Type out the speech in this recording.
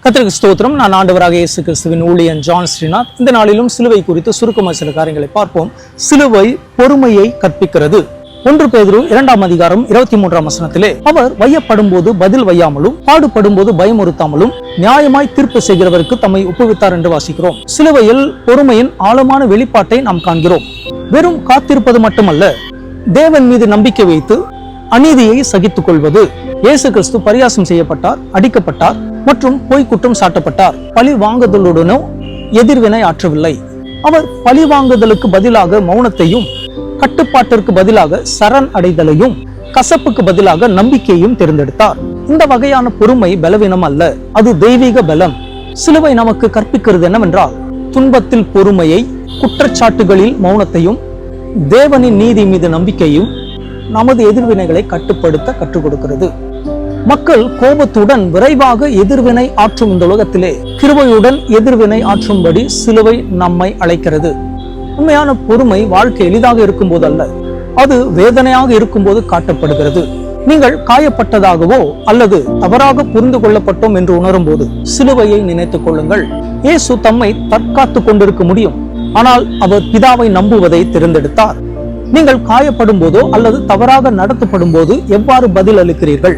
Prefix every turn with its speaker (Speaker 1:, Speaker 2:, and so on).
Speaker 1: கர்த்தருக்கு ஸ்தோத்திரம். நான் ஆண்டவராக இயேசு கிறிஸ்துவின் ஊழியன் ஜான் ஸ்ரீநாத். இந்த நாளிலும் சிலுவை குறித்து சுருக்கமாக சில காரியங்களை பார்ப்போம். சிலுவை பொறுமையை கற்பிக்கிறது. 1 பேதுரு 2ஆம் அதிகாரம் 23ஆம் வசனத்திலே, அவர் வையப்படும் போது பதில் வையாமலும் பாடுபடும் போது பயமுறுத்தாமலும் நியாயமாய் தீர்ப்பு செய்கிறவருக்கு தம்மை ஒப்புவித்தார் என்று வாசிக்கிறோம். சிலுவையில் பொறுமையின் ஆழமான வெளிப்பாட்டை நாம் காண்கிறோம். வெறும் காத்திருப்பது மட்டுமல்ல, தேவன் மீது நம்பிக்கை வைத்து அநீதியை சகித்துக் கொள்வது. இயேசு கிறிஸ்து பரியாசம் செய்யப்பட்டார், அடிக்கப்பட்டார் மற்றும் பொய் குற்றம் சாட்டப்பட்டார். பழி வாங்குதலுடனோ எதிர்வினை ஆற்றவில்லை. அவர் பழி வாங்குதலுக்கு பதிலாக மௌனத்தையும், கட்டுப்பாட்டிற்கு பதிலாக சரண் அடைதலையும், கசப்புக்கு பதிலாக நம்பிக்கையும் தேர்ந்தெடுத்தார். இந்த வகையான பொறுமை பலவீனம் அல்ல, அது தெய்வீக பலம். சிலுவை நமக்கு கற்பிக்கிறது என்னவென்றால், துன்பத்தில் பொறுமையை, குற்றச்சாட்டுகளில் மௌனத்தையும், தேவனின் நீதி மீது நம்பிக்கையும் நமது எதிர்வினைகளை கட்டுப்படுத்த கற்றுக் கொடுக்கிறது. மக்கள் கோபத்துடன் விரைவாக எதிர்வினை ஆற்றும் இந்த உலகத்திலே கிருபையுடன் எதிர்வினை ஆற்றும்படி சிலுவை நம்மை அழைக்கிறது. உண்மையான பொறுமை வாழ்க்கை எளிதாக இருக்கும் போது அல்ல, அது வேதனையாக இருக்கும் போது காட்டப்படுகிறது. நீங்கள் காயப்பட்டதாகவோ அல்லது தவறாக புரிந்து கொள்ளப்பட்டோம் என்று உணரும் போது சிலுவையை நினைத்துக் கொள்ளுங்கள். இயேசு தம்மை தற்காத்துக் கொண்டிருக்க முடியும், ஆனால் அவர் பிதாவை நம்புவதை தேர்ந்தெடுத்தார். நீங்கள் காயப்படும் போதோ அல்லது தவறாக நடத்தப்படும் போது எவ்வாறு பதில் அளிக்கிறீர்கள்?